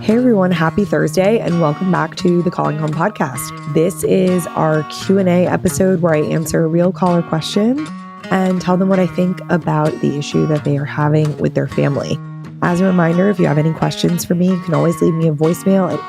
Hey everyone, happy Thursday and welcome back to the Calling Home podcast. This is our Q&A episode where I answer a real caller question and tell them what I think about the issue that they are having with their family. As a reminder, if you have any questions for me, you can always leave me a voicemail at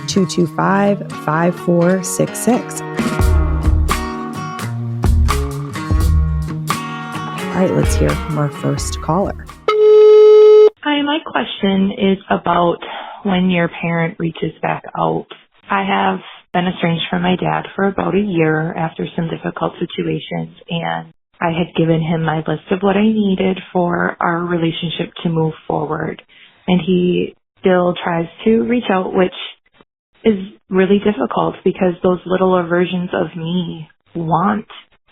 866-225-5466. All right, let's hear from our first caller. Hi, my question is about when your parent reaches back out. I have been estranged from my dad for about a year after some difficult situations, and I had given him my list of what I needed for our relationship to move forward. And he still tries to reach out, which is really difficult because those littler versions of me want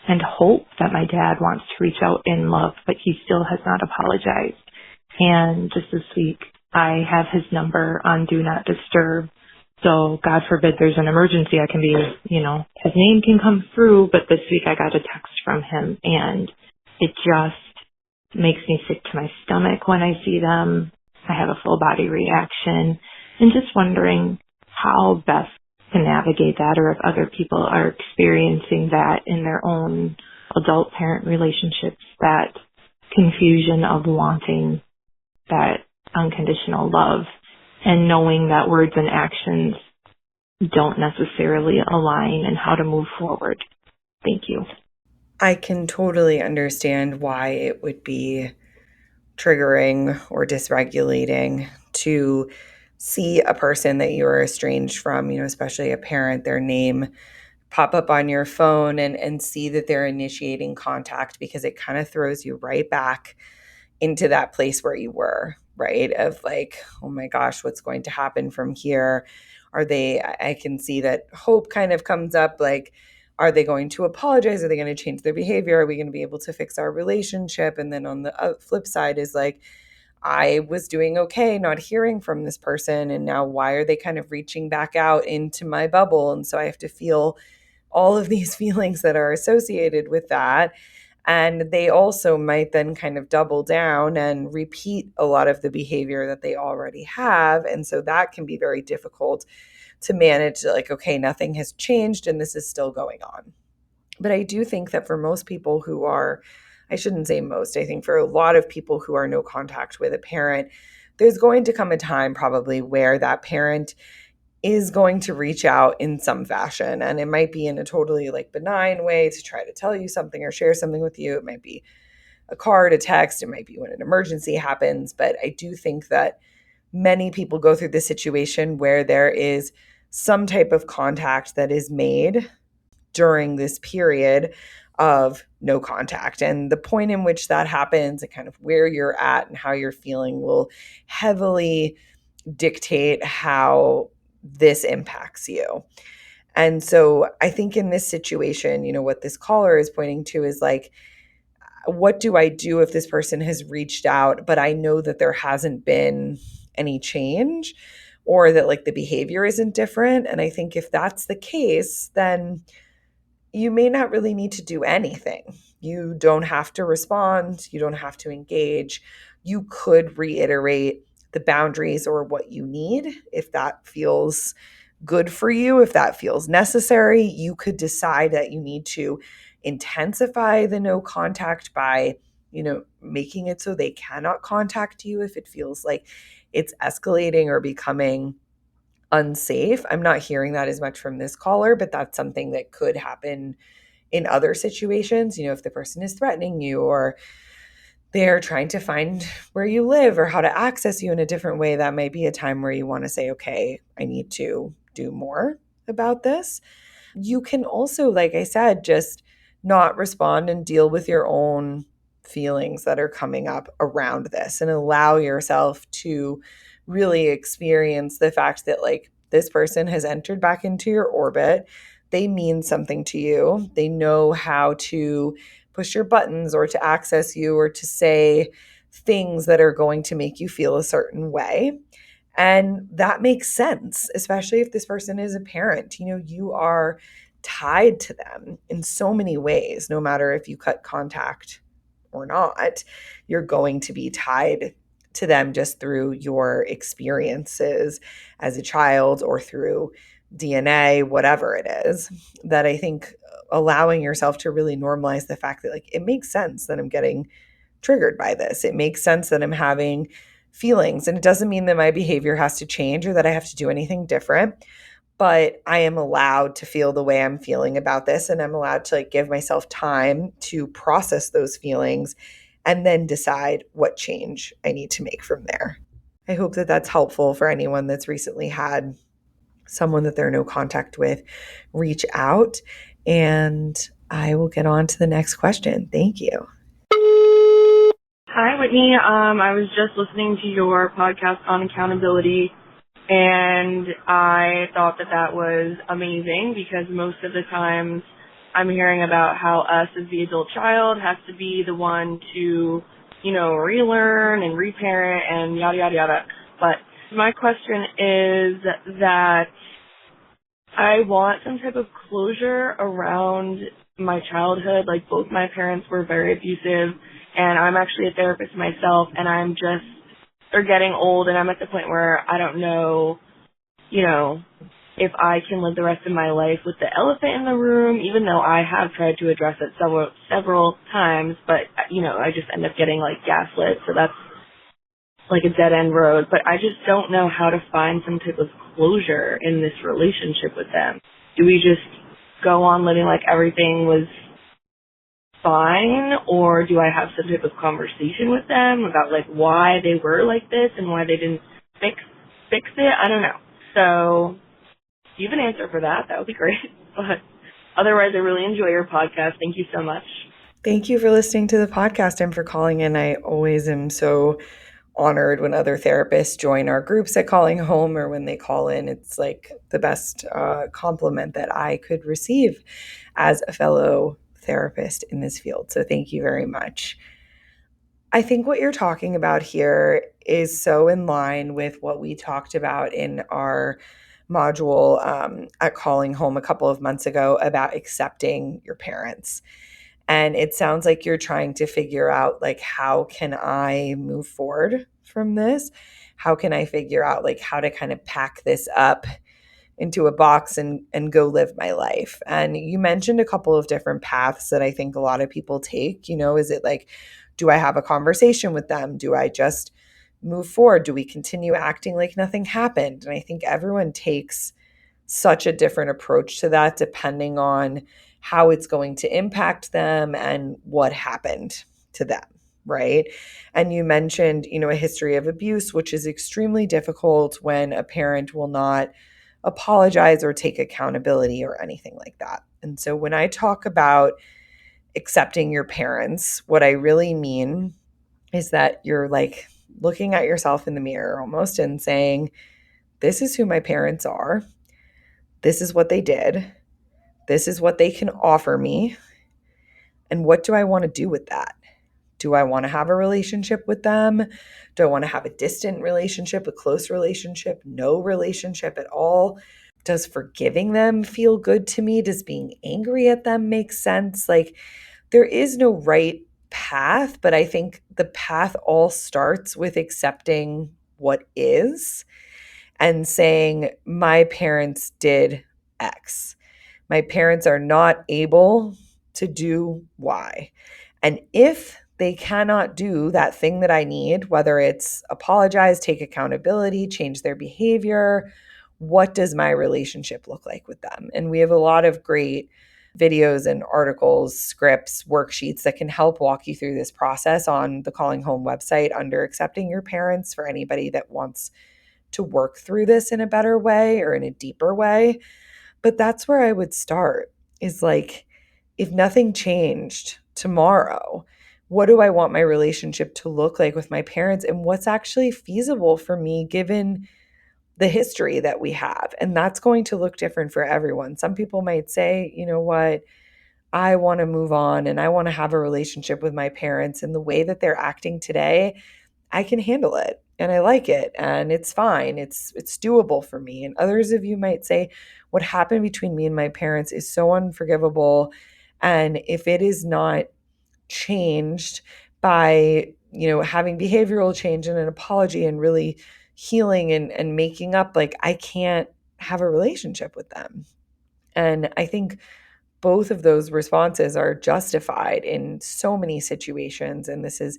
and hope that my dad wants to reach out in love, but he still has not apologized. And just this week, I have his number on Do Not Disturb. So God forbid there's an emergency, I can be, his name can come through. But this week I got a text from him and it just makes me sick to my stomach when I see them. I have a full body reaction and just wondering how best to navigate that, or if other people are experiencing that in their own adult parent relationships, that confusion of wanting that unconditional love and knowing that words and actions don't necessarily align, and how to move forward. Thank you. I can totally understand why it would be triggering or dysregulating to see a person that you are estranged from, especially a parent, their name pop up on your phone and see that they're initiating contact, because it kind of throws you right back into that place where you were, right? Of like, oh my gosh, what's going to happen from here? I can see that hope kind of comes up, like, are they going to apologize? Are they going to change their behavior? Are we going to be able to fix our relationship? And then on the flip side is like, I was doing okay not hearing from this person, and now why are they kind of reaching back out into my bubble? And so I have to feel all of these feelings that are associated with that. And they also might then kind of double down and repeat a lot of the behavior that they already have. And so that can be very difficult to manage, like, okay, nothing has changed and this is still going on. But I do think that for most people who are, I shouldn't say most, I think for a lot of people who are no contact with a parent, there's going to come a time probably where that parent is going to reach out in some fashion. And it might be in a totally like benign way to try to tell you something or share something with you. It might be a card, a text. It might be when an emergency happens. But I do think that many people go through this situation where there is some type of contact that is made during this period of no contact. And the point in which that happens and kind of where you're at and how you're feeling will heavily dictate how this impacts you. And so I think in this situation, what this caller is pointing to is like, what do I do if this person has reached out, but I know that there hasn't been any change, or that like the behavior isn't different? And I think if that's the case, then you may not really need to do anything. You don't have to respond. You don't have to engage. You could reiterate the boundaries or what you need if that feels good for you, if that feels necessary. You could decide that you need to intensify the no contact by, making it so they cannot contact you if it feels like it's escalating or becoming unsafe. I'm not hearing that as much from this caller, but that's something that could happen in other situations. If the person is threatening you, or they're trying to find where you live or how to access you in a different way, that might be a time where you want to say, okay, I need to do more about this. You can also, like I said, just not respond and deal with your own feelings that are coming up around this, and allow yourself to really experience the fact that like this person has entered back into your orbit. They mean something to you. They know how to push your buttons or to access you or to say things that are going to make you feel a certain way. And that makes sense, especially if this person is a parent. You are tied to them in so many ways. No matter if you cut contact or not, you're going to be tied to them just through your experiences as a child or through DNA, whatever it is, that I think allowing yourself to really normalize the fact that, like, it makes sense that I'm getting triggered by this. It makes sense that I'm having feelings. And it doesn't mean that my behavior has to change or that I have to do anything different, but I am allowed to feel the way I'm feeling about this. And I'm allowed to, like, give myself time to process those feelings and then decide what change I need to make from there. I hope that that's helpful for anyone that's recently had someone that they're no contact with reach out. And I will get on to the next question. Thank you. Hi, Whitney. I was just listening to your podcast on accountability, and I thought that that was amazing because most of the times I'm hearing about how us as the adult child has to be the one to, relearn and reparent and yada, yada, yada. But my question is that I want some type of closure around my childhood. Like, both my parents were very abusive, and I'm actually a therapist myself, and they're getting old, and I'm at the point where I don't know, if I can live the rest of my life with the elephant in the room, even though I have tried to address it several times, but, I just end up getting, like, gaslit, so that's like a dead end road. But I just don't know how to find some type of closure in this relationship with them. Do we just go on living like everything was fine, or do I have some type of conversation with them about, like, why they were like this and why they didn't fix it? I don't know. So if you have an answer for that, that would be great. But otherwise, I really enjoy your podcast. Thank you so much. Thank you for listening to the podcast and for calling in. I always am so honored when other therapists join our groups at Calling Home or when they call in. It's like the best compliment that I could receive as a fellow therapist in this field. So thank you very much. I think what you're talking about here is so in line with what we talked about in our module at Calling Home a couple of months ago about accepting your parents. And it sounds like you're trying to figure out, like, how can I move forward from this? How can I figure out, like, how to kind of pack this up into a box and go live my life? And you mentioned a couple of different paths that I think a lot of people take. Is it like, do I have a conversation with them? Do I just move forward? Do we continue acting like nothing happened? And I think everyone takes such a different approach to that depending on how it's going to impact them and what happened to them, right? And you mentioned, a history of abuse, which is extremely difficult when a parent will not apologize or take accountability or anything like that. And so when I talk about accepting your parents, what I really mean is that you're, like, looking at yourself in the mirror almost and saying, this is who my parents are. This is what they did. This is what they can offer me. And what do I want to do with that? Do I want to have a relationship with them? Do I want to have a distant relationship, a close relationship, no relationship at all? Does forgiving them feel good to me? Does being angry at them make sense? Like, there is no right path, but I think the path all starts with accepting what is and saying, my parents did X. My parents are not able to do Y. And if they cannot do that thing that I need, whether it's apologize, take accountability, change their behavior, what does my relationship look like with them? And we have a lot of great videos and articles, scripts, worksheets that can help walk you through this process on the Calling Home website under Accepting Your Parents for anybody that wants to work through this in a better way or in a deeper way. But that's where I would start, is like, if nothing changed tomorrow, what do I want my relationship to look like with my parents, and what's actually feasible for me given the history that we have? And that's going to look different for everyone. Some people might say, you know what, I want to move on and I want to have a relationship with my parents, and the way that they're acting today, I can handle it and I like it and it's fine. It's doable for me. And others of you might say, what happened between me and my parents is so unforgivable. And if it is not changed by having behavioral change and an apology and really healing and making up, like, I can't have a relationship with them. And I think both of those responses are justified in so many situations. And this is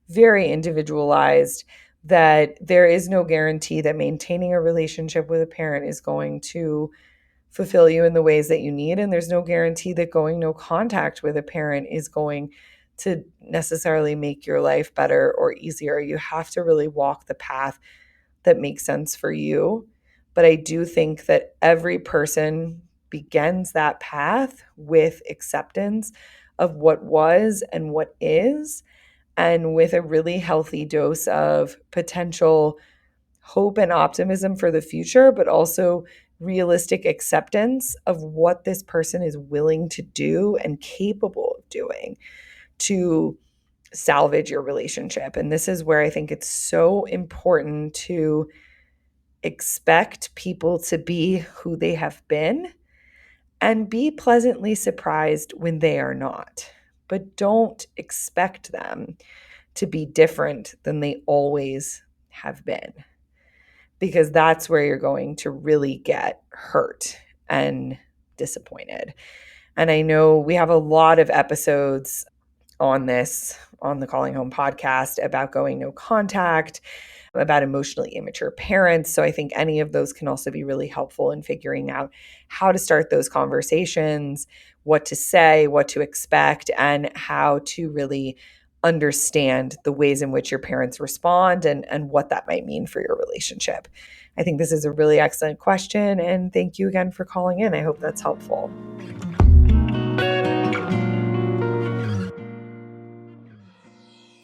very individualized, that there is no guarantee that maintaining a relationship with a parent is going to fulfill you in the ways that you need. And there's no guarantee that going no contact with a parent is going to necessarily make your life better or easier. You have to really walk the path that makes sense for you. But I do think that every person begins that path with acceptance of what was and what is, and with a really healthy dose of potential hope and optimism for the future, but also realistic acceptance of what this person is willing to do and capable of doing to salvage your relationship. And this is where I think it's so important to expect people to be who they have been and be pleasantly surprised when they are not. But don't expect them to be different than they always have been, because that's where you're going to really get hurt and disappointed. And I know we have a lot of episodes on this on the Calling Home podcast about going no contact, about emotionally immature parents. So I think any of those can also be really helpful in figuring out how to start those conversations, what to say, what to expect, and how to really understand the ways in which your parents respond and what that might mean for your relationship. I think this is a really excellent question. And thank you again for calling in. I hope that's helpful.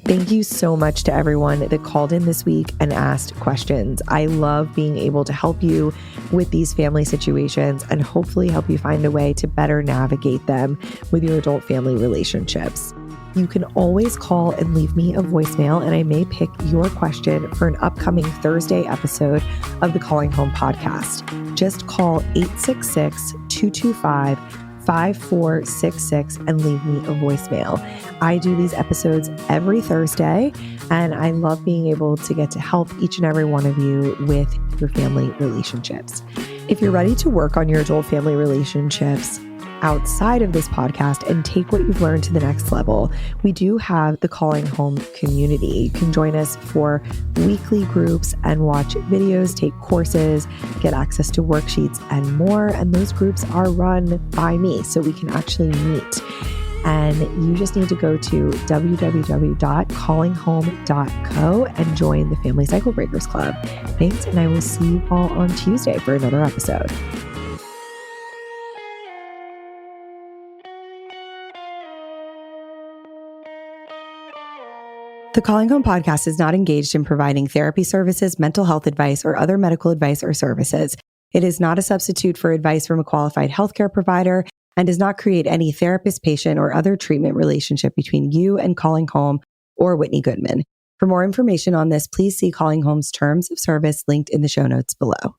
Thank you so much to everyone that called in this week and asked questions. I love being able to help you with these family situations and hopefully help you find a way to better navigate them with your adult family relationships. You can always call and leave me a voicemail, and I may pick your question for an upcoming Thursday episode of the Calling Home podcast. Just call 866-225-5466 and leave me a voicemail. I do these episodes every Thursday, and I love being able to get to help each and every one of you with your family relationships. If you're ready to work on your adult family relationships outside of this podcast and take what you've learned to the next level, we do have the Calling Home community. You can join us for weekly groups and watch videos, take courses, get access to worksheets and more. And those groups are run by me, so we can actually meet. And you just need to go to www.callinghome.co and join the Family Cycle Breakers Club. Thanks, and I will see you all on Tuesday for another episode. The Calling Home podcast is not engaged in providing therapy services, mental health advice, or other medical advice or services. It is not a substitute for advice from a qualified healthcare provider and does not create any therapist, patient, or other treatment relationship between you and Calling Home or Whitney Goodman. For more information on this, please see Calling Home's terms of service linked in the show notes below.